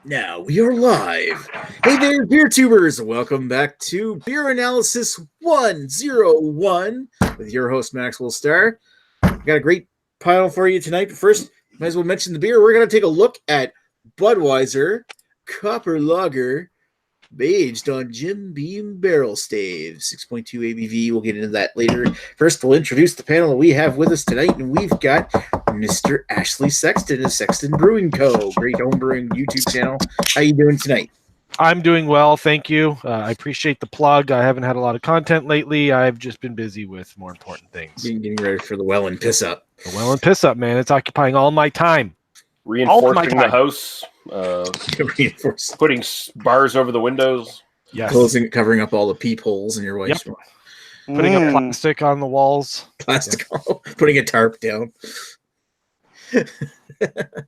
Now we are live. Hey there, beer tubers. Welcome back to Beer Analysis 101 with your host, Maxwell Starr. Got a great pile for you tonight, but first, might as well mention the beer. We're going to take a look at Budweiser Copper Lager, aged on Jim Beam Barrel staves, 6.2 ABV. We'll get into that later. First, we'll introduce the panel that we have with us tonight, and we've got Mr. Ashley Sexton of Sexton Brewing Co., great home brewing YouTube channel. How you doing tonight? I'm doing well, thank you. I appreciate the plug. I haven't had a lot of content lately. I've just been busy with more important things. Getting ready for the well and piss up. The well and piss up, man. It's occupying all my time. Reinforcing the house, putting bars over the windows. Yes. Covering up all the peepholes in your wife's room. Putting up plastic on the walls. Putting a tarp down.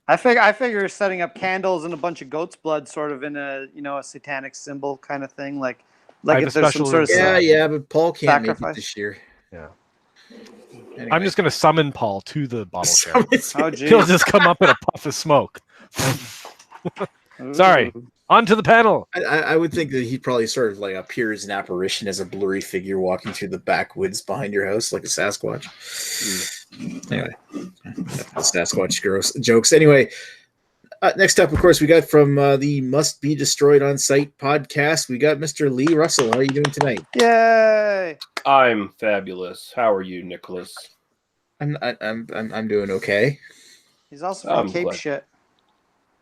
I figure setting up candles and a bunch of goat's blood, sort of in a a satanic symbol kind of thing, like if there's some sort of but Paul can't make it this year. Yeah. Anyway. I'm just going to summon Paul to the bottle show. Oh, he'll just come up in a puff of smoke. Sorry. On to the panel. I would think that he'd probably sort of like appear as an apparition, as a blurry figure walking through the backwoods behind your house like a Sasquatch. Anyway, Sasquatch gross jokes. Anyway, next up, of course, we got from the Must Be Destroyed on Site podcast. We got Mr. Lee Russell. How are you doing tonight? Yay! I'm fabulous. How are you, Nicholas? I'm doing okay. He's also from Cape Shit.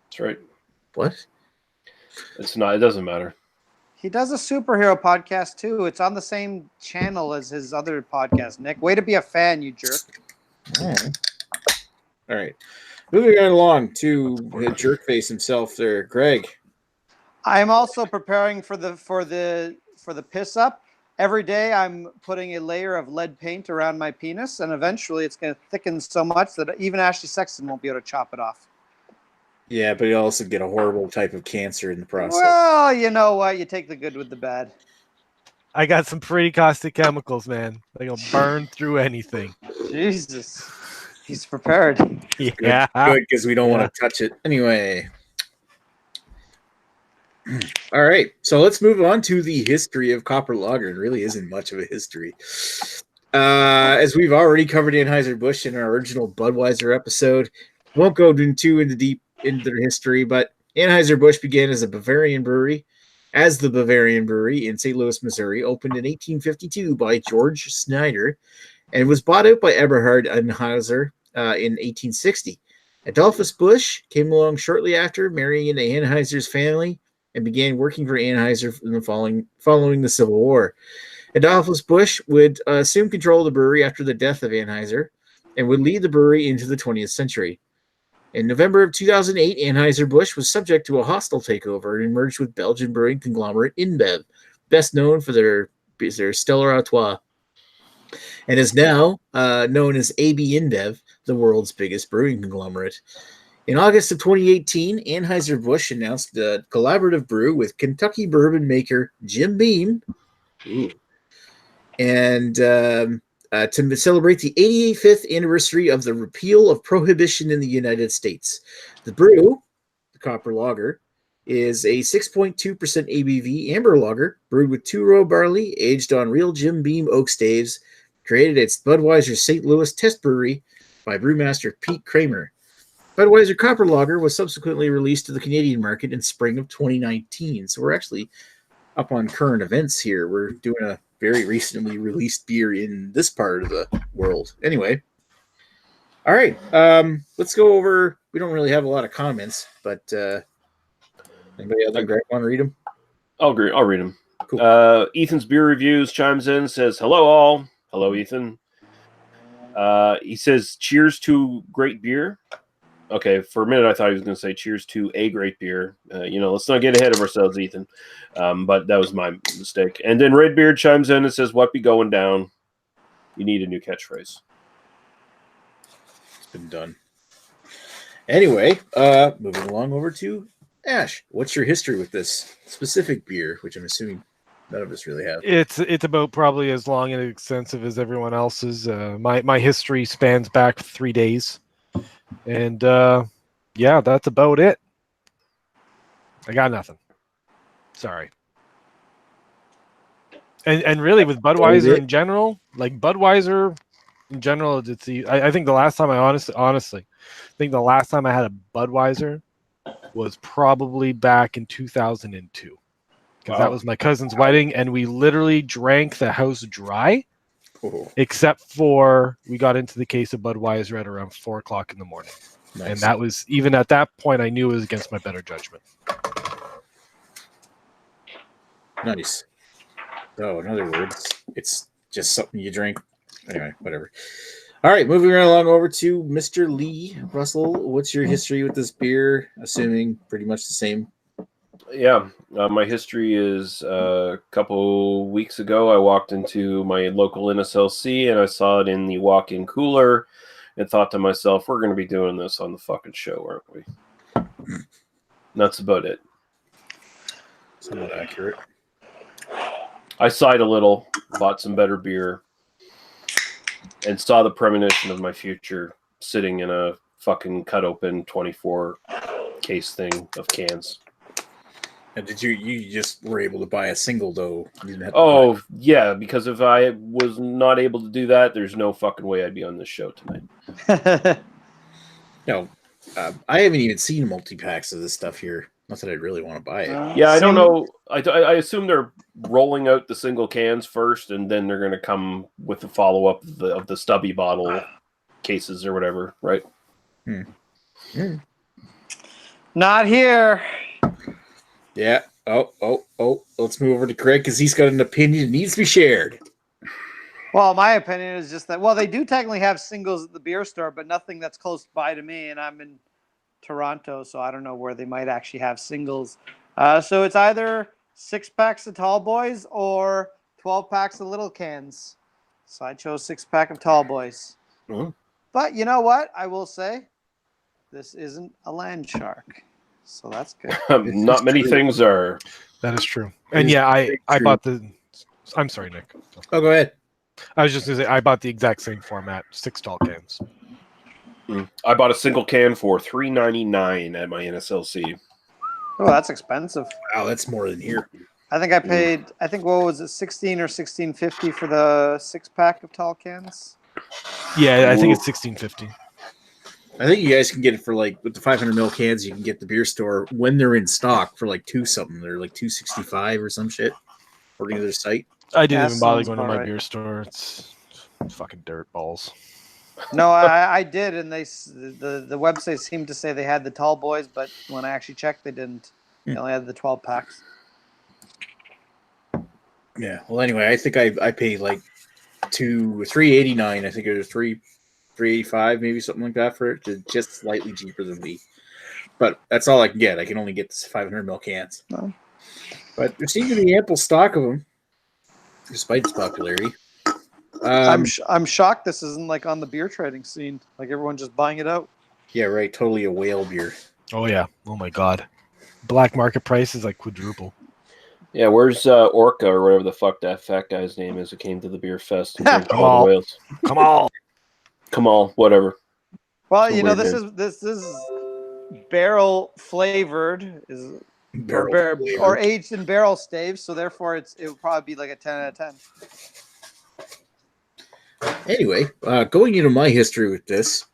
That's right. What? It's not. It doesn't matter. He does a superhero podcast too. It's on the same channel as his other podcast. Nick, way to be a fan, you jerk. All right. Moving right along to the jerk face himself there, Greg. I'm also preparing for the piss up. Every day I'm putting a layer of lead paint around my penis, and eventually it's going to thicken so much that even Ashley Sexton won't be able to chop it off. Yeah, but you also get a horrible type of cancer in the process. Well, you know what? You take the good with the bad. I got some pretty caustic chemicals, man. They'll burn through anything. Jesus. He's prepared. Yeah. Good, because we don't want to touch it. Anyway. All right. So let's move on to the history of Copper Lager. It really isn't much of a history. As we've already covered Anheuser-Busch in our original Budweiser episode, won't go too deep into their history, but Anheuser-Busch began as the Bavarian brewery in St. Louis, Missouri, opened in 1852 by George Snyder, and was bought out by Eberhard Anheuser in 1860. Adolphus Busch came along shortly after, marrying into Anheuser's family, and began working for Anheuser in the following the Civil War. Adolphus Busch would assume control of the brewery after the death of Anheuser, and would lead the brewery into the 20th century. In November of 2008, Anheuser-Busch was subject to a hostile takeover and merged with Belgian brewing conglomerate InBev, best known for their Stella Artois, and is now known as AB InBev, the world's biggest brewing conglomerate. In August of 2018, Anheuser-Busch announced a collaborative brew with Kentucky bourbon maker Jim Beam, and to celebrate the 85th anniversary of the repeal of prohibition in the United States. The brew, the Copper Lager, is a 6.2% ABV amber lager brewed with two-row barley, aged on real Jim Beam oak staves, created at Budweiser St. Louis Test Brewery by brewmaster Pete Kramer. Budweiser Copper Lager was subsequently released to the Canadian market in spring of 2019. So we're actually up on current events here. We're doing a very recently released beer in this part of the world. Anyway. All right. Let's go over. We don't really have a lot of comments, but anybody other than Greg want to read them? I'll read them. Cool. Ethan's Beer Reviews chimes in, says, hello all. Hello, Ethan. He says, cheers to great beer. Okay, for a minute I thought he was going to say cheers to a great beer. Let's not get ahead of ourselves, Ethan. But that was my mistake. And then Redbeard chimes in and says, what be going down? You need a new catchphrase. It's been done. Anyway, moving along over to Ash. What's your history with this specific beer, which I'm assuming none of us really have? It's about probably as long and extensive as everyone else's. My history spans back 3 days. And that's about it. I got nothing. Sorry. And really with Budweiser in general, like Budweiser in general, it's I think the last time I honestly think the last time I had a Budweiser was probably back in 2002. Because that was my cousin's wedding, and we literally drank the house dry, except for we got into the case of Budweiser at around 4:00 in the morning. Nice. And that was, even at that point, I knew it was against my better judgment. Nice. Oh, in other words, it's just something you drink. Anyway, whatever. All right, moving right along over to Mr. Lee. Russell, what's your history with this beer? Assuming pretty much the same. Yeah, my history is a couple weeks ago, I walked into my local NSLC and I saw it in the walk-in cooler and thought to myself, we're going to be doing this on the fucking show, aren't we? And that's about it. Somewhat accurate. I sighed a little, bought some better beer, and saw the premonition of my future sitting in a fucking cut open 24 case thing of cans. And did you just were able to buy a single though? You didn't have to yeah, because if I was not able to do that, there's no fucking way I'd be on this show tonight. No, I haven't even seen multi-packs of this stuff here. Not that I'd really want to buy it. Yeah, I don't know. I assume they're rolling out the single cans first, and then they're going to come with the follow-up of the stubby bottle cases or whatever, right? Not here. Yeah. Oh. Let's move over to Craig because he's got an opinion that needs to be shared. Well, my opinion is just that, well, they do technically have singles at the beer store, but nothing that's close by to me, and I'm in Toronto, so I don't know where they might actually have singles. So it's either 6-packs of tall boys or 12-packs of little cans. So I chose 6-pack of tall boys. Mm-hmm. But you know what? I will say this isn't a land shark. So that's good. Not many things are. That is true. And yeah, I bought the... I'm sorry, Nick. Oh, go ahead. I was just going to say, I bought the exact same format, 6 tall cans. I bought a single can for $3.99 at my NSLC. Oh, that's expensive. Wow, that's more than here. I think I paid, what was it, $16 or $16.50 for the 6-pack of tall cans? Yeah, I think it's $16.50. I think you guys can get it for like with the 500 ml cans. You can get the beer store when they're in stock for like $2 something. They're like $2.65 or some shit, according to their site. I didn't even bother going to my beer store. It's fucking dirt balls. No, I did, and the website seemed to say they had the tall boys, but when I actually checked, they didn't. They only had the 12 packs. Yeah. Well, anyway, I think I paid like $3.89. I think it was $3.85, maybe something like that for it. Just slightly cheaper than me. But that's all I can get. I can only get this 500 ml cans. No. But there seems to be ample stock of them, despite its popularity. I'm shocked this isn't like on the beer trading scene. Like everyone just buying it out. Yeah, right. Totally a whale beer. Oh yeah. Oh my god. Black market price is like quadruple. Yeah, where's Orca or whatever the fuck that fat guy's name is who came to the beer fest and drank all the whales? Come on, whatever. Well, you know, this is barrel flavored or aged in barrel staves, so therefore it would probably be like a 10 out of 10. Anyway, going into my history with this,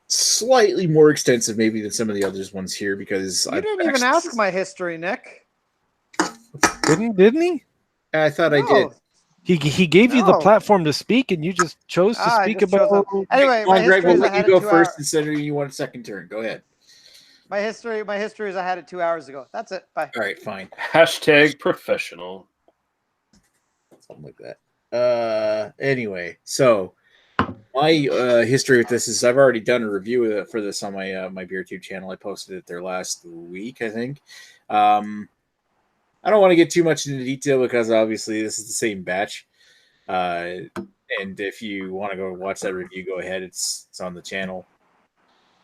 slightly more extensive maybe than some of the others ones here because you didn't even ask my history, Nick. Didn't he? I thought I did. He gave you the platform to speak, and you just chose to speak about. Anyway, Greg, we'll let you go first instead of you want a second turn. Go ahead. My history is I had it 2 hours ago. That's it. Bye. All right, fine. # professional. Something like that. Anyway, so my history with this is I've already done a review for this on my my BeerTube channel. I posted it there last week, I think. I don't want to get too much into detail because obviously this is the same batch. And if you want to go watch that review, go ahead. It's on the channel.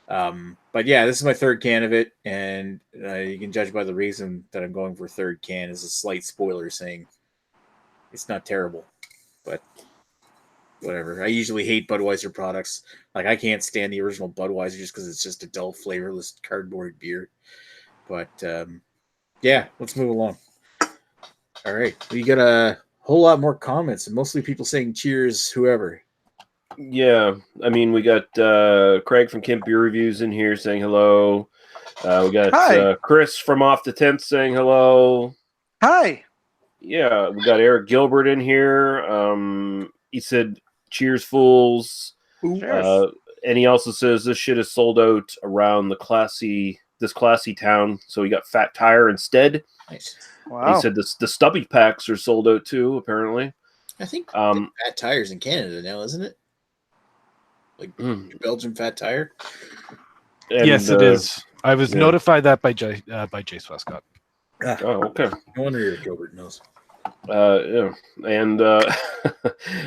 But yeah, this is my third can of it, and you can judge by the reason that I'm going for third can is a slight spoiler saying it's not terrible, but whatever. I usually hate Budweiser products. Like I can't stand the original Budweiser just because it's just a dull, flavorless cardboard beer. But Yeah, let's move along. All right, we got a whole lot more comments, and mostly people saying cheers, whoever. Yeah, I mean, we got Craig from Kemp Beer Reviews in here saying hello. We got Chris from Off the 10th saying hello. Hi. Yeah, we got Eric Gilbert in here. He said, cheers, fools. Cheers. And he also says this shit is sold out around this classy town. So he got Fat Tire instead. Nice. Wow. He said the stubby packs are sold out too, apparently. I think Fat Tire's in Canada now, isn't it? Like Belgian Fat Tire? And, yes, it is. I was notified that by Jace Westcott. Oh, okay. No wonder your Gilbert knows. Yeah, and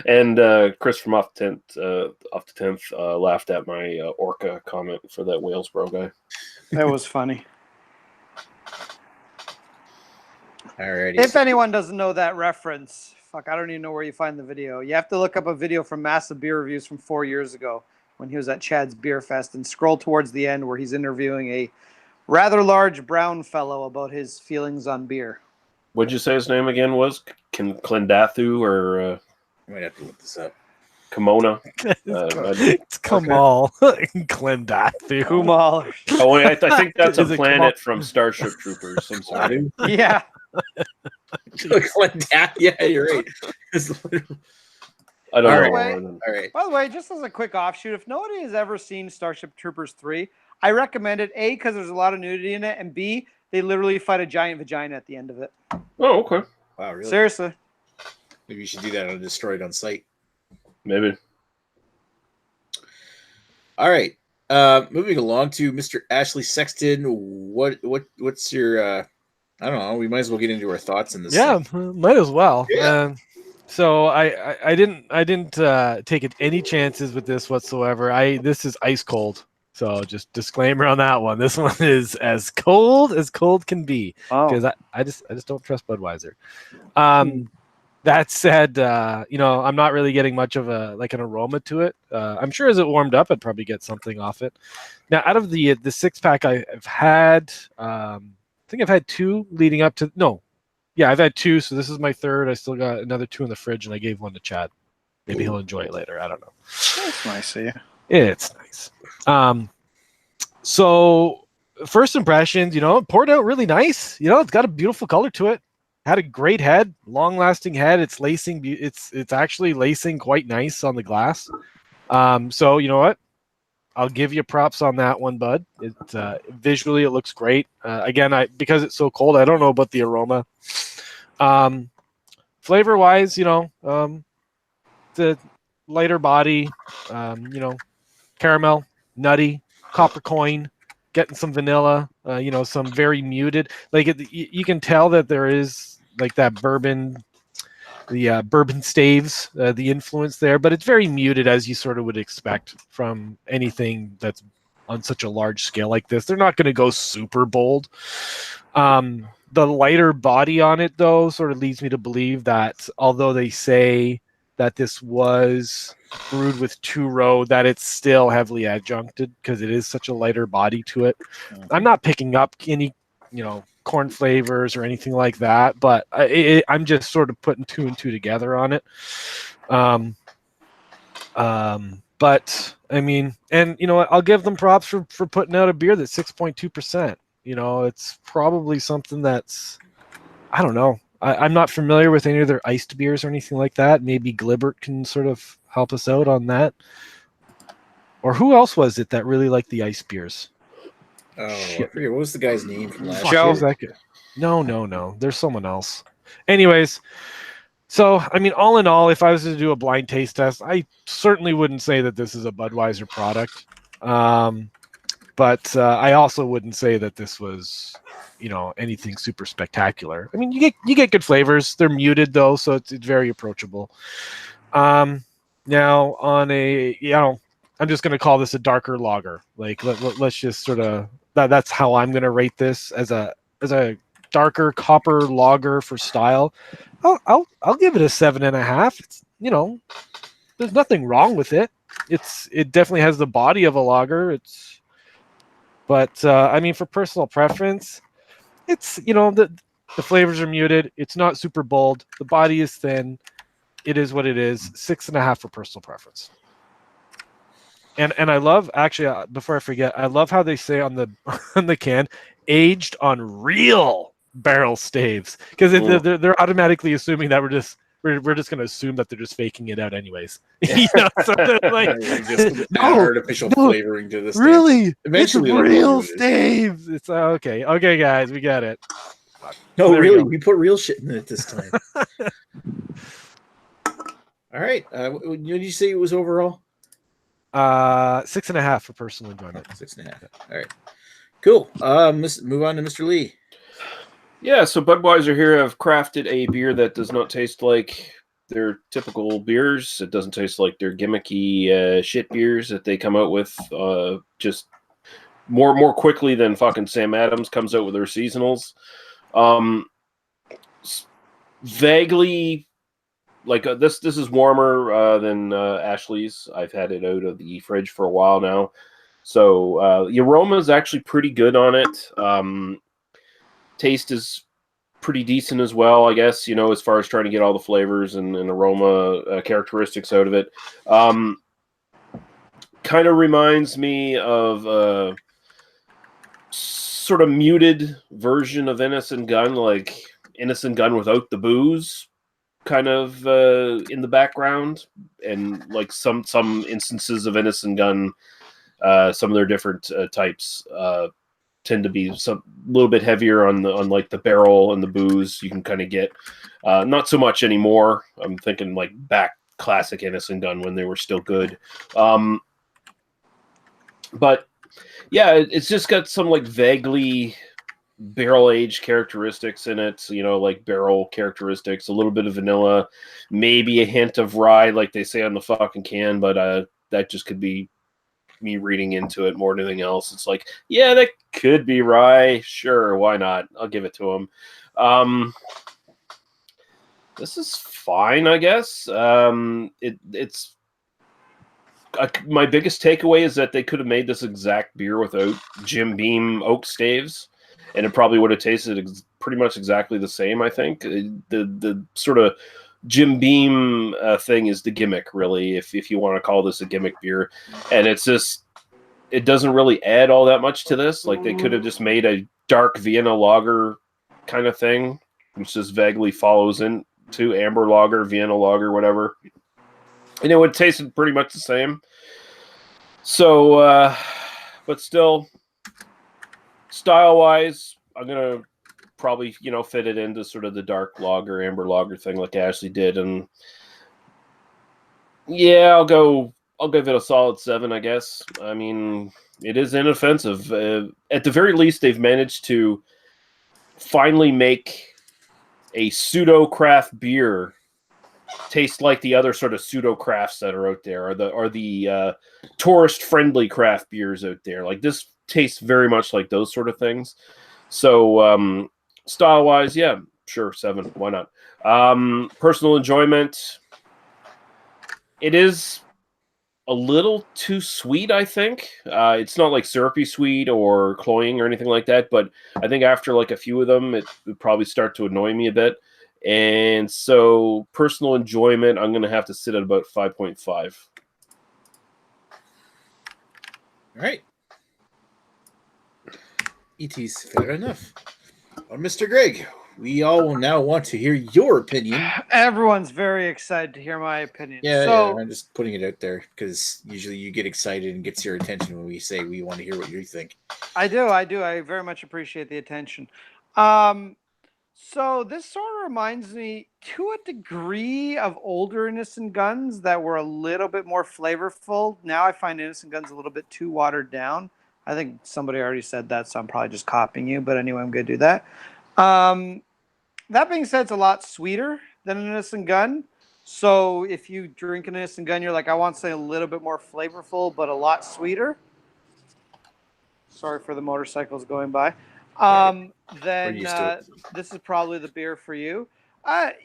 and Chris from off the 10th laughed at my Orca comment for that Walesboro guy. That was funny. Alrighty. If anyone doesn't know that reference, fuck, I don't even know where you find the video. You have to look up a video from Massive Beer Reviews from 4 years ago when he was at Chad's Beer Fest and scroll towards the end where he's interviewing a rather large brown fellow about his feelings on beer. What'd you say his name again was? Clendathu or I might have to look this up. Kimona? It's Kamal. Clendathu. Kamal. Oh, wait, I think that's a planet from Starship Troopers. I'm sorry. Yeah. Yeah, you're right. I don't know. All right. By the way, just as a quick offshoot, if nobody has ever seen Starship Troopers 3, I recommend it, A, because there's a lot of nudity in it, and B, they literally fight a giant vagina at the end of it. Oh, okay. Wow, really? Seriously. Maybe you should do that on Destroyed on Site. Maybe. All right. Moving along to Mr. Ashley Sexton. What's your I don't know, we might as well get into our thoughts in this. Yeah, might as well. Yeah. So I didn't take any chances with this whatsoever. This is ice cold. So just disclaimer on that one. This one is as cold can be because I just don't trust Budweiser. That said, I'm not really getting much of an aroma to it. I'm sure as it warmed up, I'd probably get something off it. Now, out of the 6-pack I've had, I think I've had 2 leading up to. No, yeah, I've had 2. So this is my 3rd. I still got another 2 in the fridge, and I gave one to Chad. Maybe he'll enjoy it later. I don't know. That's nice of you. It's nice. So first impressions, it poured out really nice. It's got a beautiful color to it. Had a great head, long-lasting head. It's lacing. It's actually lacing quite nice on the glass. So you know what? I'll give you props on that one, bud. Visually it looks great. Again, because it's so cold, I don't know about the aroma. Flavor-wise, the lighter body, caramel, nutty, copper coin, getting some vanilla, some very muted. You can tell that there is that bourbon, the bourbon staves, the influence there, but it's very muted as you sort of would expect from anything that's on such a large scale like this. They're not going to go super bold. The lighter body on it, though, sort of leads me to believe that although they say that this was brewed with 2-row, that it's still heavily adjuncted because it is such a lighter body to it. I'm not picking up any, corn flavors or anything like that, but I'm just sort of putting 2 and 2 together on it. But I mean, and what, I'll give them props for putting out a beer that's 6.2%. It's probably something that's, I don't know. I'm not familiar with any of their iced beers or anything like that. Maybe Glibbert can sort of help us out on that. Or who else was it that really liked the ice beers? Oh, I forget. What was the guy's name from last year? No. There's someone else. Anyways, so, I mean, all in all, if I was to do a blind taste test, I certainly wouldn't say that this is a Budweiser product. But I also wouldn't say that this was, anything super spectacular. I mean, you get good flavors. They're muted though, so it's very approachable. Now on I'm just going to call this a darker lager. Let's just sort of that's how I'm going to rate this as a darker copper lager for style. I'll give it a 7.5. It's, there's nothing wrong with it. It definitely has the body of a lager. But I mean, for personal preference, It's the flavors are muted. It's not super bold. The body is thin. It is what it is. 6.5 for personal preference. And I love, actually, before I forget, I love how they say on the on the can, aged on real barrel staves, because they're automatically assuming that we're just going to assume that they're just faking it out anyways. So they're like, just add artificial flavoring to this. Really, eventually, it's real staves. It's okay, guys, we got it. No, so really, we put real shit in it this time. All right, what did you say it was overall? 6.5 for personal enjoyment. 6.5. All right, cool. Move on to Mr. Lee. Yeah, so Budweiser here have crafted a beer that does not taste like their typical beers. It doesn't taste like their gimmicky shit beers that they come out with just more quickly than fucking Sam Adams comes out with their seasonals. Vaguely. Like this is warmer than Ashley's. I've had it out of the fridge for a while now. So the aroma is actually pretty good on it. Taste is pretty decent as well, I guess, as far as trying to get all the flavors and aroma characteristics out of it. Kind of reminds me of a sort of muted version of Innocent Gun, like Innocent Gun without the booze. Kind of in the background, and like some instances of Innocent Gun, some of their different types tend to be a little bit heavier on like the barrel and the booze. You can kind of get not so much anymore. I'm thinking like back classic Innocent Gun when they were still good, but yeah, it's just got some like vaguely barrel aged characteristics in it, like barrel characteristics, a little bit of vanilla, maybe a hint of rye, like they say on the fucking can, but that just could be me reading into it more than anything else. It's like, yeah, that could be rye. Sure, why not? I'll give it to him. This is fine, I guess. It's my biggest takeaway is that they could have made this exact beer without Jim Beam oak staves, and it probably would have tasted pretty much exactly the same, I think. The sort of Jim Beam thing is the gimmick, really, if you want to call this a gimmick beer. And it's just, it doesn't really add all that much to this. Like, they could have just made a dark Vienna lager kind of thing, which just vaguely follows into amber lager, Vienna lager, whatever. And it would taste pretty much the same. So, but still, style-wise, I'm going to probably, fit it into sort of the dark lager, amber lager thing like Ashley did. And yeah, I'll give it a solid 7, I guess. I mean, it is inoffensive. At the very least, they've managed to finally make a pseudo-craft beer taste like the other sort of pseudo crafts that are out there, or the tourist friendly craft beers out there. Like, this tastes very much like those sort of things. So style wise, yeah, sure, 7, why not? Personal enjoyment, it is a little too sweet, I think. It's not like syrupy sweet or cloying or anything like that, but I think after like a few of them, it would probably start to annoy me a bit. And so personal enjoyment, I'm going to have to sit at about 5.5. All right. ET's fair enough. Well, Mr. Greg, we all will now want to hear your opinion. Everyone's very excited to hear my opinion. Yeah, I'm just putting it out there because usually you get excited and gets your attention when we say we want to hear what you think. I do. I very much appreciate the attention. So this sort of reminds me, to a degree, of older Innocent Guns that were a little bit more flavorful. Now I find Innocent Guns a little bit too watered down. I think somebody already said that, so I'm probably just copying you. But anyway, I'm going to do that. That being said, it's a lot sweeter than an Innocent Gun. So if you drink an Innocent Gun, you're like, I want something a little bit more flavorful, but a lot sweeter. Sorry for the motorcycles going by. Then this is probably the beer for you.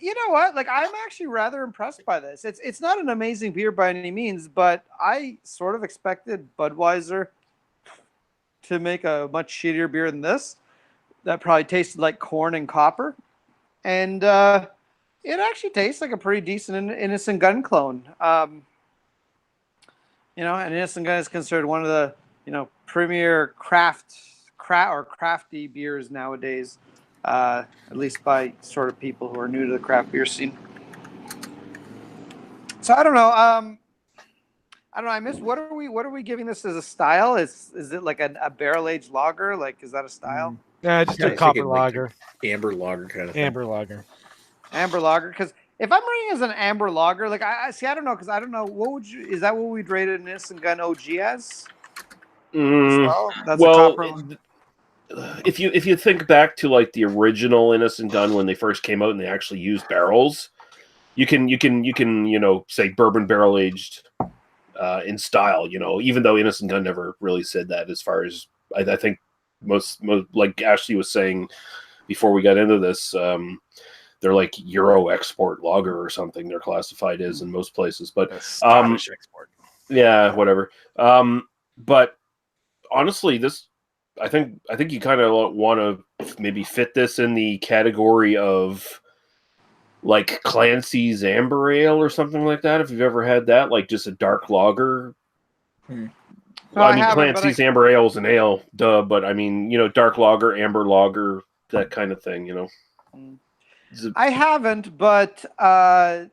You know what? Like, I'm actually rather impressed by this. It's not an amazing beer by any means, but I sort of expected Budweiser to make a much shittier beer than this. that probably tasted like corn and copper, and it actually tastes like a pretty decent Innocent Gun clone. You know, and Innocent Gun is considered one of the premier crafty beers nowadays, at least by sort of people who are new to the craft beer scene. So I don't know. I missed. What are we giving this as a style? Is it like a barrel aged lager? Like, is that a style? Yeah, just a copper lager, amber lager kind of thing. Amber lager. Because if I'm rating as an amber lager, like I don't know, because I don't know is that what we'd rate an Innocent Gun OG as? Well, that's a copper. If you think back to like the original Innocent Gun when they first came out and they actually used barrels, you can say bourbon barrel aged in style. Even though Innocent Gun never really said that. As far as I think most like Ashley was saying before we got into this, they're like Euro export lager or something. They're classified as in most places, but Scottish export. Yeah, whatever. But honestly, I think you kind of want to maybe fit this in the category of like Clancy's Amber Ale or something like that. If you've ever had that, like just a dark lager. No, I mean, Clancy's Amber Ale is an ale, duh. But I mean, dark lager, amber lager, that kind of thing. I haven't, but I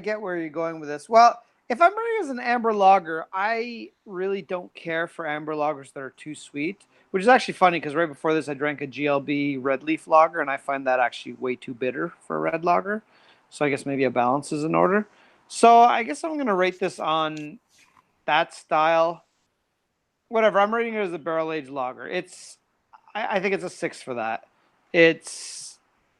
get where you're going with this. Well, if I'm rating as an amber lager, I really don't care for amber lagers that are too sweet, which is actually funny because right before this I drank a GLB red leaf lager, and I find that actually way too bitter for a red lager. So I guess maybe a balance is in order. So I guess I'm going to rate this on that style. Whatever, I'm rating it as a barrel-aged lager. I think it's a 6 for that. It's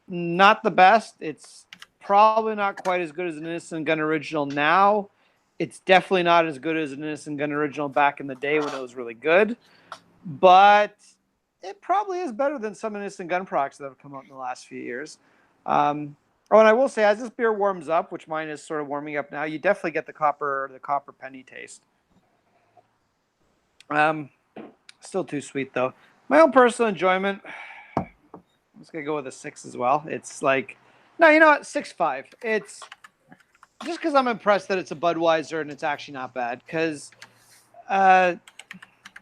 not the best. It's probably not quite as good as an Innocent Gun original now. It's definitely not as good as an Innocent Gun original back in the day when it was really good. But it probably is better than some Innocent Gun products that have come out in the last few years. And I will say, as this beer warms up, which mine is sort of warming up now, you definitely get the copper penny taste. Still too sweet, though. My own personal enjoyment, I'm just going to go with a 6 as well. It's like, no, you know what? 6.5. It's just because I'm impressed that it's a Budweiser and it's actually not bad. Because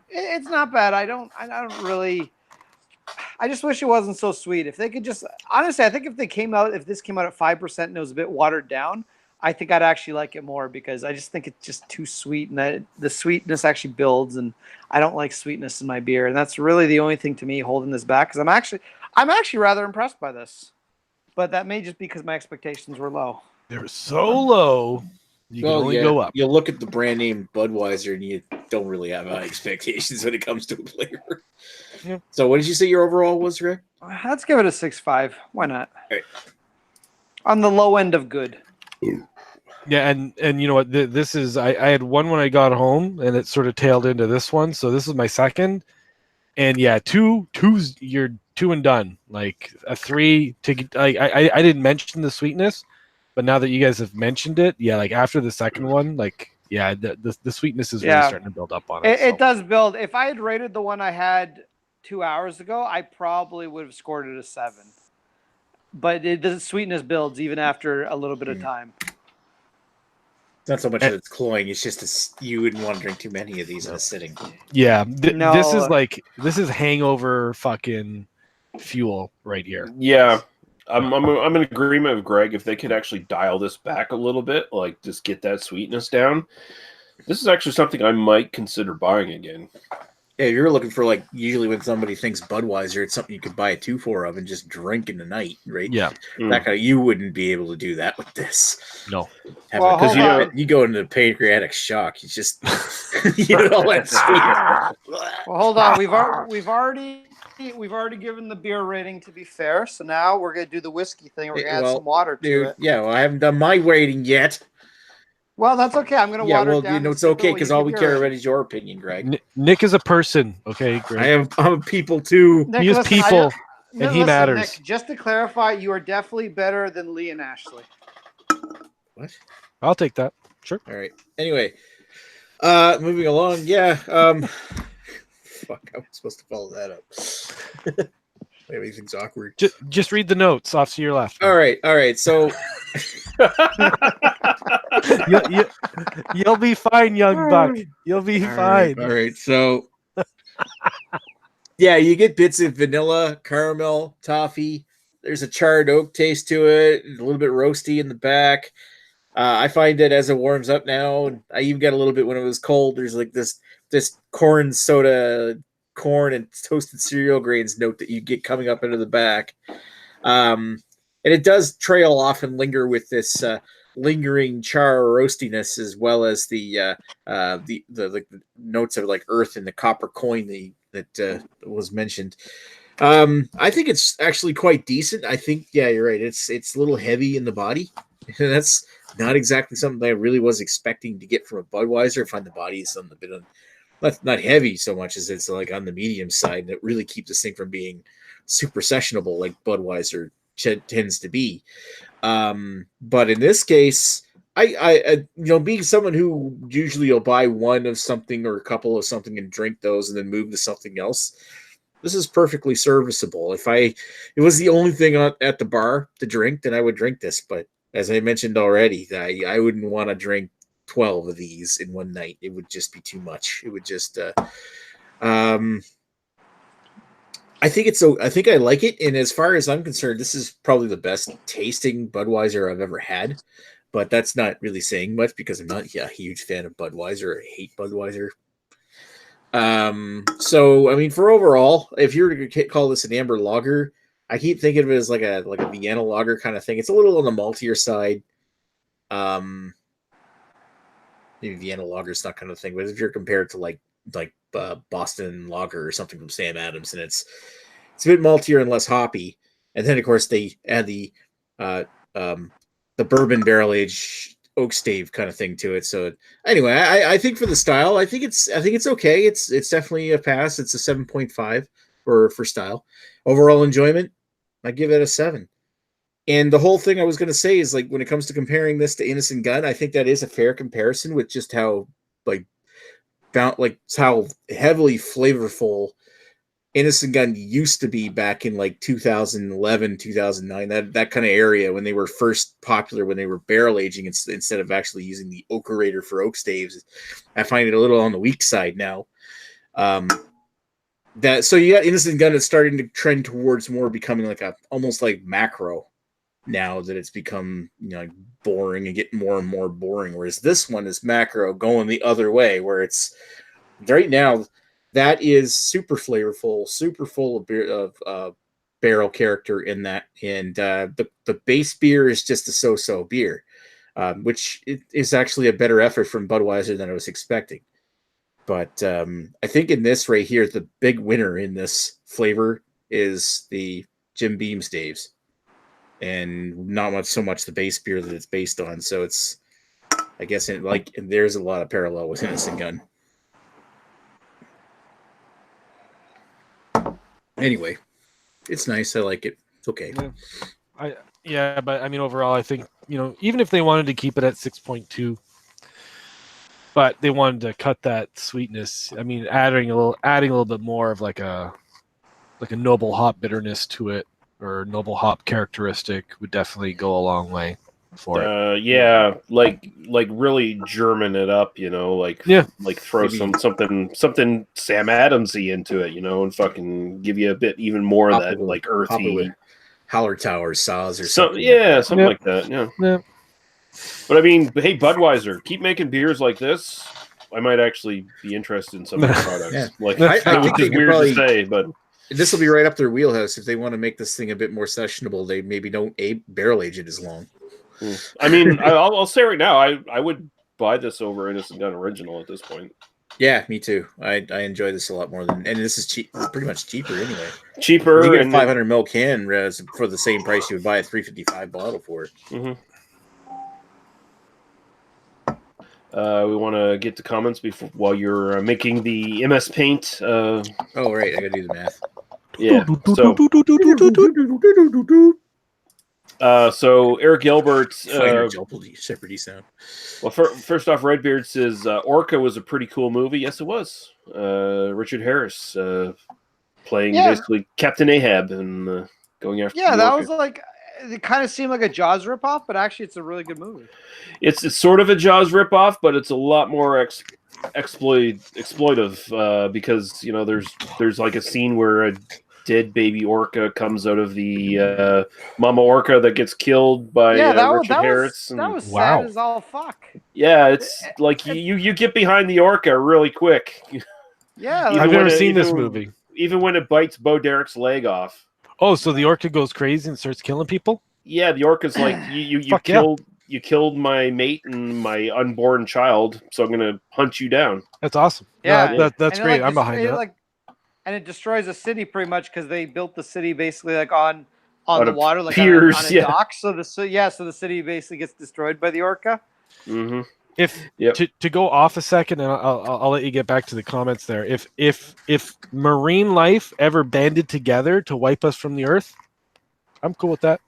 it's not bad. I don't really. I just wish it wasn't so sweet. If they could just, honestly, I think if this came out at 5% and it was a bit watered down, I think I'd actually like it more, because I just think it's just too sweet, and that the sweetness actually builds, and I don't like sweetness in my beer, and that's really the only thing to me holding this back. Because I'm actually rather impressed by this, but that may just be because my expectations were low. They're so low, you can only go up. You look at the brand name Budweiser, and you don't really have high expectations when it comes to a flavor. Yeah. So, what did you say your overall was, Rick? Let's give it a 6.5. Why not? Right. On the low end of good. Yeah, and you know what? This is I had one when I got home, and it sort of tailed into this one. So this is my second, and yeah, two's you're 2 and done. Like a 3 to get. I didn't mention the sweetness, but now that you guys have mentioned it, yeah, like after the second one, like yeah, the sweetness is really starting to build up on it. It does build. If I had rated the one I had 2 hours ago, I probably would have scored it a 7. But the sweetness builds even after a little bit of time. It's not so much that it's cloying; it's just you wouldn't want to drink too many of these in a sitting. Yeah, this is hangover fucking fuel right here. Yeah, I'm in agreement with Greg. If they could actually dial this back a little bit, like just get that sweetness down, this is actually something I might consider buying again. Yeah, you're looking for, like, usually when somebody thinks Budweiser, it's something you could buy a 2-4 of and just drink in the night, right? Yeah. That kind of, you wouldn't be able to do that with this. No. Because you go into pancreatic shock. It's just, you know, all that sweet. Well, hold on. We've already given the beer rating, to be fair. So now we're going to do the whiskey thing. We're going to add some water to it. Yeah, well, I haven't done my rating yet. Well, that's okay. I'm going to water it down. You know, it's okay, because all we care about is your opinion, Greg. Nick is a person, okay, Greg? I'm a people, too. Nick, he is people, and he matters. Nick, just to clarify, you are definitely better than Lee and Ashley. What? I'll take that. Sure. All right. Anyway, moving along. Yeah. fuck? How am I supposed to follow that up? Everything's awkward. Just read the notes off to your left. All right. So you'll be fine, young buck. You'll be fine. All right. So yeah, you get bits of vanilla, caramel, toffee. There's a charred oak taste to it, a little bit roasty in the back. I find that as it warms up now, I even got a little bit when it was cold. There's like this corn soda, corn and toasted cereal grains note that you get coming up into the back. And it does trail off and linger with this lingering char roastiness, as well as the notes of like earth and the copper coin that was mentioned. I think it's actually quite decent. I think, yeah, you're right. It's a little heavy in the body. That's not exactly something I really was expecting to get from a Budweiser. I find the body is something a bit not heavy so much as it's like on the medium side, and it really keeps this thing from being super sessionable like Budweiser tends to be. But in this case, I being someone who usually will buy one of something or a couple of something and drink those and then move to something else, this is perfectly serviceable. If it was the only thing at the bar to drink, then I would drink this. But as I mentioned already, I wouldn't want to drink 12 of these in one night. It would just be too much. It would just I think I like it, and as far as I'm concerned, this is probably the best tasting Budweiser I've ever had. But that's not really saying much because I'm not a huge fan of Budweiser. I hate Budweiser. So I mean, for overall, if you were to call this an amber lager, I keep thinking of it as like a Vienna lager kind of thing. It's a little on the maltier side. Maybe Vienna lager is not kind of thing, but if you're compared to like Boston lager or something from Sam Adams, and it's a bit maltier and less hoppy. And then of course they add the bourbon barrel aged oak stave kind of thing to it. So anyway, I think for the style, I think it's okay. It's definitely a pass. It's a 7.5 for style. Overall enjoyment, I give it a 7. And the whole thing I was going to say is, like, when it comes to comparing this to Innocent Gun, I think that is a fair comparison with just how how heavily flavorful Innocent Gun used to be back in like 2011, 2009, that kind of area when they were first popular, when they were barrel aging instead of actually using the Oakerator for oak staves. I find it a little on the weak side now. So you got Innocent Gun that's starting to trend towards more becoming like almost like macro now that it's become boring and getting more and more boring. Whereas this one is macro going the other way, where it's right now that is super flavorful, super full of beer, of barrel character in that, and the base beer is just a so-so beer, which is actually a better effort from Budweiser than I was expecting. But I think in this right here, the big winner in this flavor is the Jim Beam staves, and not so much the base beer that it's based on. So it's, I guess, there's a lot of parallel with Innocent Gun. Anyway, it's nice. I like it. It's okay. But I mean, overall, I think even if they wanted to keep it at 6.2. But they wanted to cut that sweetness. I mean, adding a little bit more of like a noble hop bitterness to it, or noble hop characteristic would definitely go a long way for it. Yeah, like really German it up, like throw something Sam Adamsy into it, and fucking give you a bit even more of that like earthy Howler Tower saws or something. Something like that. Yeah. But I mean, hey, Budweiser, keep making beers like this. I might actually be interested in some of their products. Yeah. Like, I think it's weird to say, but this will be right up their wheelhouse. If they want to make this thing a bit more sessionable, they maybe don't barrel age it as long. I mean, I'll say right now, I would buy this over Innocent Gun Original at this point. Yeah, me too. I enjoy this a lot more and this is cheap, pretty much cheaper anyway. Cheaper, you get a 500 ml can for the same price you would buy a 355 bottle for it. Mm-hmm. We want to get to comments while you're making the Mspaint. Oh, right. I got to do the math. Yeah. So, So Eric Gilbert. Finer Jeopardy sound. Well, first off, Redbeard says Orca was a pretty cool movie. Yes, it was. Richard Harris playing basically Captain Ahab and going after. Yeah, the that orca. was like. It kind of seemed like a Jaws ripoff, but actually, it's a really good movie. It's sort of a Jaws ripoff, but it's a lot more exploitive because there's like a scene where a dead baby orca comes out of the mama orca that gets killed by Richard Harris. That was sad as all fuck. Yeah, it's like you get behind the orca really quick. Yeah, I've never seen this movie. Even when it bites Bo Derek's leg off. Oh, so the orca goes crazy and starts killing people? Yeah, the orca's like you killed my mate and my unborn child, so I'm gonna hunt you down. That's awesome. Yeah, that's great. I'm behind that. And it destroys a city pretty much because they built the city basically like on the water, like piers, on a dock. So the city basically gets destroyed by the orca. Mm-hmm. To go off a second, and I'll let you get back to the comments there. If marine life ever banded together to wipe us from the earth, I'm cool with that.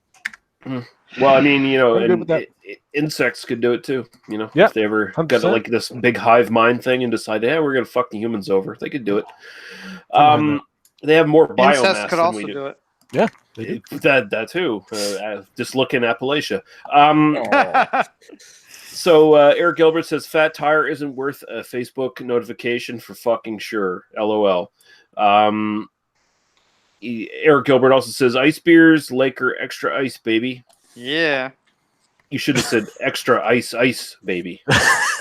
Well, I mean, insects could do it too. If they ever 100%. Got like this big hive mind thing and decide, we're gonna fuck the humans over, they could do it. They have more biomass. Incest could than also we do it. Yeah, they do. That too. Just look in Appalachia. So Eric Gilbert says Fat Tire isn't worth a Facebook notification for fucking sure. LOL. Eric Gilbert also says ice beers, Laker extra ice, baby. Yeah. You should have said extra ice, baby.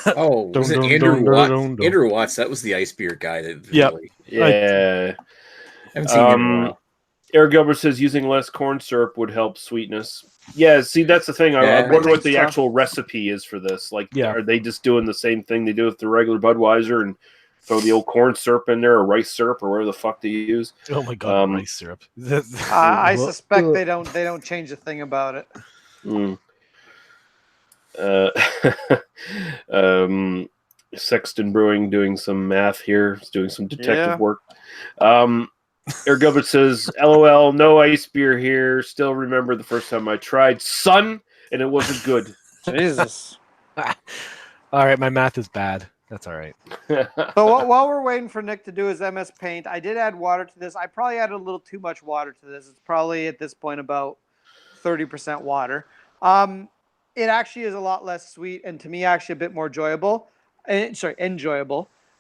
Oh, was it Andrew Watts? Andrew Watts, that was the ice beer guy. Yeah. I haven't seen him in a while. Eric Gilbert says using less corn syrup would help sweetness. Yeah, see, that's the thing. I wonder what the actual recipe is for this. Like, are they just doing the same thing they do with the regular Budweiser and throw the old corn syrup in there, or rice syrup, or whatever the fuck they use? Oh my god, rice syrup! I suspect they don't change a thing about it. Sexton Brewing doing some math here, doing some detective work. Eric Gilbert says, LOL, no ice beer here. Still remember the first time I tried, son, and it wasn't good. Jesus. All right, my math is bad. That's all right. So while we're waiting for Nick to do his Mspaint, I did add water to this. I probably added a little too much water to this. It's probably at this point about 30% water. It actually is a lot less sweet and to me actually a bit more enjoyable.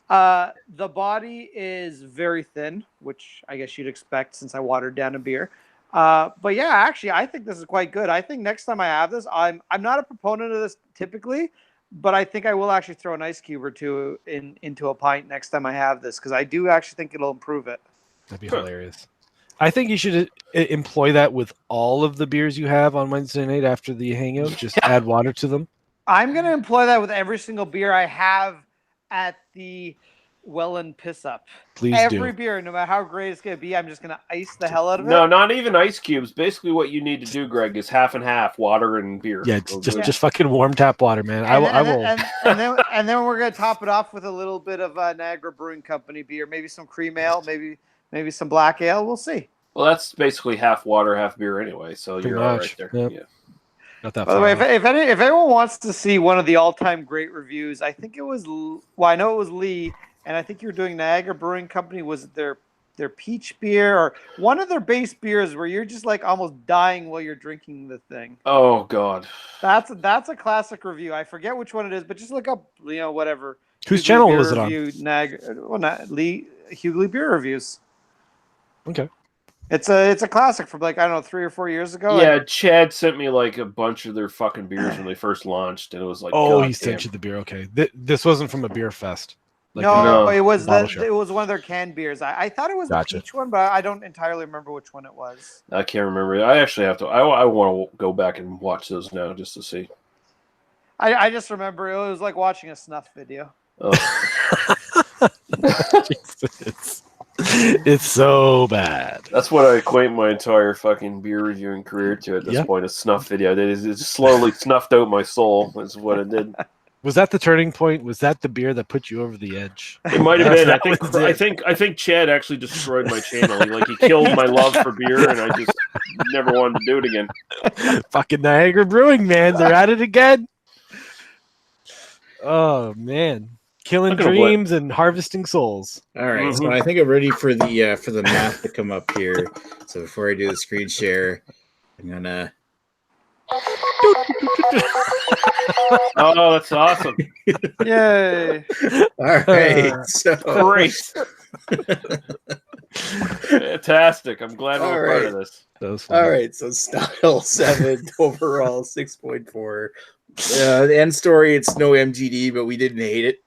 The body is very thin, which I guess you'd expect since I watered down a beer. But yeah, actually, I think this is quite good. I think next time I have this, I'm not a proponent of this typically, but I think I will actually throw an ice cube or two into a pint next time I have this because I do actually think it'll improve it. That'd be hilarious. I think you should employ that with all of the beers you have on Wednesday night after the hangout. Just add water to them. I'm going to employ that with every single beer I have at the Well and Piss Up. Please every beer, no matter how great it's going to be, I'm just going to ice the hell out of it. No, not even ice cubes. Basically, what you need to do, Greg, is half and half water and beer. Yeah, just fucking warm tap water, man. I will. And then we're going to top it off with a little bit of Niagara Brewing Company beer, maybe some cream ale, maybe some black ale. We'll see. Well, that's basically half water, half beer anyway. So you're all right there. Yep. Yeah. Not that By the way, if anyone wants to see one of the all-time great reviews, I think it was. Well, I know it was Lee, and I think you were doing Niagara Brewing Company. Was their peach beer or one of their base beers where you're just like almost dying while you're drinking the thing? Oh God, that's a classic review. I forget which one it is, but just look up, whatever. Whose channel was it on? Lee Hughley Beer Reviews. Okay. It's a classic from 3 or 4 years ago. Yeah, Chad sent me like a bunch of their fucking beers when they first launched, and it was like, oh, he sent you the beer. Okay, this wasn't from a beer fest. No, it was it was one of their canned beers. I thought it was the peach one, but I don't entirely remember which one it was. I can't remember. I actually have to. I want to go back and watch those now just to see. I just remember it was like watching a snuff video. Oh. It's so bad. That's what I equate my entire fucking beer reviewing career to at this point. A snuff video. It just slowly snuffed out my soul. Is what it did. Was that the turning point? Was that the beer that put you over the edge? It might have been. That was it. I think Chad actually destroyed my channel. He killed my love for beer, and I just never wanted to do it again. Fucking Niagara Brewing, man. They're at it again. Oh, man. Killing dreams and harvesting souls. All right, so I think I'm ready for the math to come up here. So before I do the screen share, I'm gonna. Oh, that's awesome! Yay! All right, so Great, fantastic! I'm glad we're part of this. All right, so style 7, overall 6.4. The end story, it's no MGD, but we didn't hate it.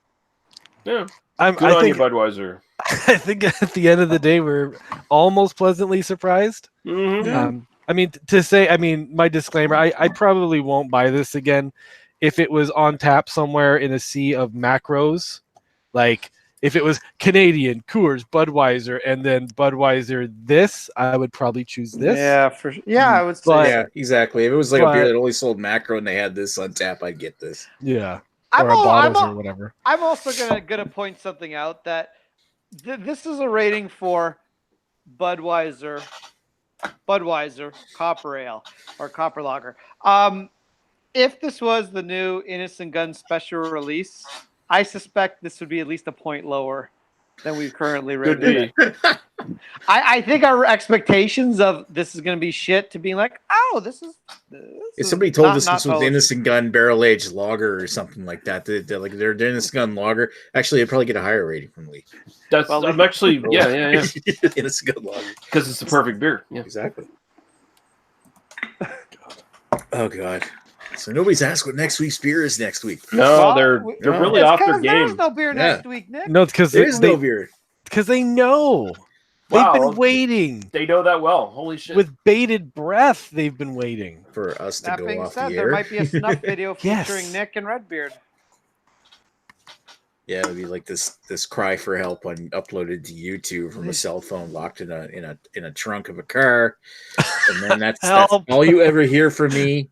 Yeah, I on think you, Budweiser. I think at the end of the day, we're almost pleasantly surprised. Mm-hmm. My disclaimer, I probably won't buy this again if it was on tap somewhere in a sea of macros. Like, if it was Canadian, Coors, Budweiser, and then Budweiser this, I would probably choose this. Yeah, I would say. Yeah, exactly. If it was like a beer that only sold macro and they had this on tap, I'd get this. Yeah. Or bottles or whatever. I'm also gonna point something out that this is a rating for Budweiser Copper Ale or Copper Lager. If this was the new Innocent Gun special release, I suspect this would be at least a point lower than we've currently rated it. I think our expectations of this is going to be shit to being like, oh, this is. If somebody told us this was Innocent Gun barrel aged lager or something like that, like they're Innocent Gun lager, actually, I'd probably get a higher rating from Lee. I'm actually, yeah. Innocent Gun lager because it's the perfect beer. Yeah, exactly. Oh God. So nobody's asked what next week's beer is next week. No, they're really off their game. There's no beer next week, Nick. No, because there's no beer. Because they know. They've been waiting. They know that well. Holy shit. With bated breath, they've been waiting. For us to go off the air. There might be a snuff video featuring Nick and Redbeard. Yeah, it would be like this cry for help uploaded to YouTube from a cell phone locked in a trunk of a car. And then that's all you ever hear from me.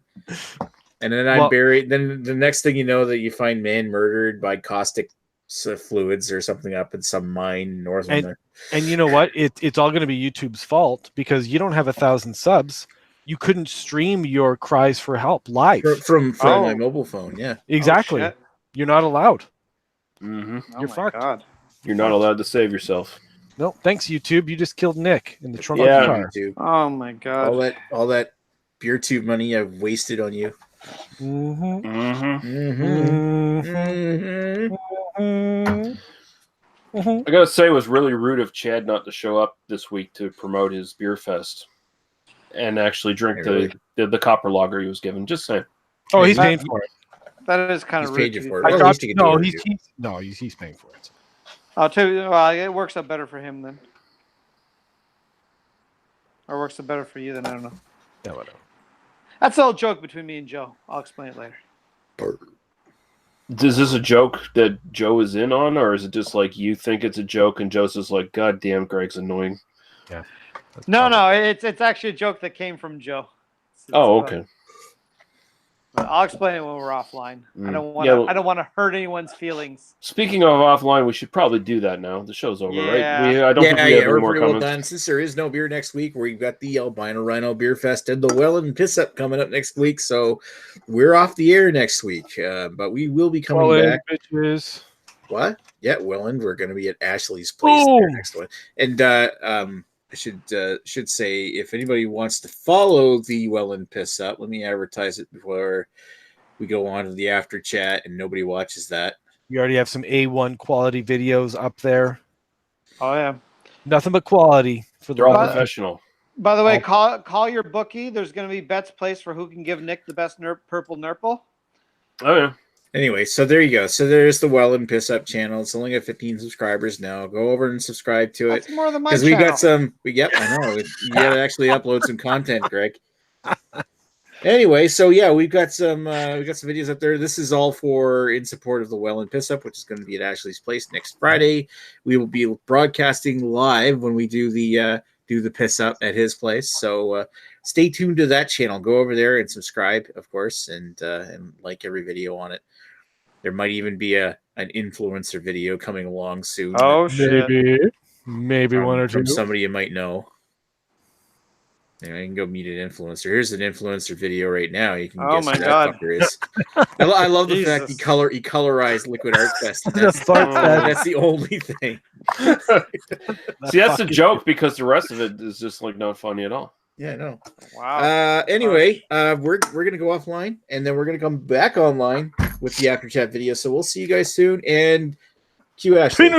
And then I'm buried. Then the next thing you know, that you find man murdered by caustic fluids or something up in some mine north of there. And you know what? It's all going to be YouTube's fault because you don't have 1,000 subs. You couldn't stream your cries for help live from my mobile phone. Yeah, exactly. You're not allowed. Mm-hmm. You're fucked. God. You're not allowed to save yourself. No, thanks YouTube. You just killed Nick in the trunk of the car. YouTube. Oh my God! All that beer tube money I've wasted on you. Mm-hmm. I gotta say, it was really rude of Chad not to show up this week to promote his beer fest and actually drink the copper lager he was given. Just saying. Oh, he's paying for it. That is kind of rude. He's paying for it. I'll tell you. Well, it works out better for him then, or works out better for you then. I don't know. Yeah, whatever. That's a little joke between me and Joe. I'll explain it later. Is this a joke that Joe is in on, or is it just like you think it's a joke and Joe's just like, God damn, Greg's annoying? Yeah. No, it's actually a joke that came from Joe. Okay. I'll explain it when we're offline. I don't want to hurt anyone's feelings. Speaking of offline, we should probably do that now. The show's over, right? I don't think we have any more comments. Done. Since there is no beer next week, we've got the Albino Rhino Beer Fest and the Welland Piss Up coming up next week, so we're off the air next week. But we will be coming back. Bitches. What? Yeah, Welland. We're going to be at Ashley's place there next one, and I should say, if anybody wants to follow the Welland Piss Up, let me advertise it before we go on to the after chat and nobody watches that. You already have some A1 quality videos up there. Oh yeah, nothing but quality for they're all professional. By the way, call your bookie. There's going to be bets placed for who can give Nick the best purple Nurple. Oh yeah. Anyway, so there you go. So there's the Welland Piss Up channel. It's only got 15 subscribers now. Go over and subscribe to it. That's more than my channel. Because I know. You got to actually upload some content, Greg. Anyway, so yeah, we've got some videos up there. This is all in support of the Welland Piss Up, which is going to be at Ashley's place next Friday. We will be broadcasting live when we do the Piss Up at his place. So stay tuned to that channel. Go over there and subscribe, of course, and like every video on it. There might even be an influencer video coming along soon. Oh shit! Maybe one or two from somebody you might know. Yeah, I can go meet an influencer. Here's an influencer video right now. You can guess my who that God. fucker is. I love the fact he Jesus. colorized Liquid Art Fest. Just like that. That's the only thing. See, that's a joke because the rest of it is just like not funny at all. Yeah, no. Wow. Anyway, we're gonna go offline, and then we're gonna come back online with the after chat video. So we'll see you guys soon. And Q Ashley.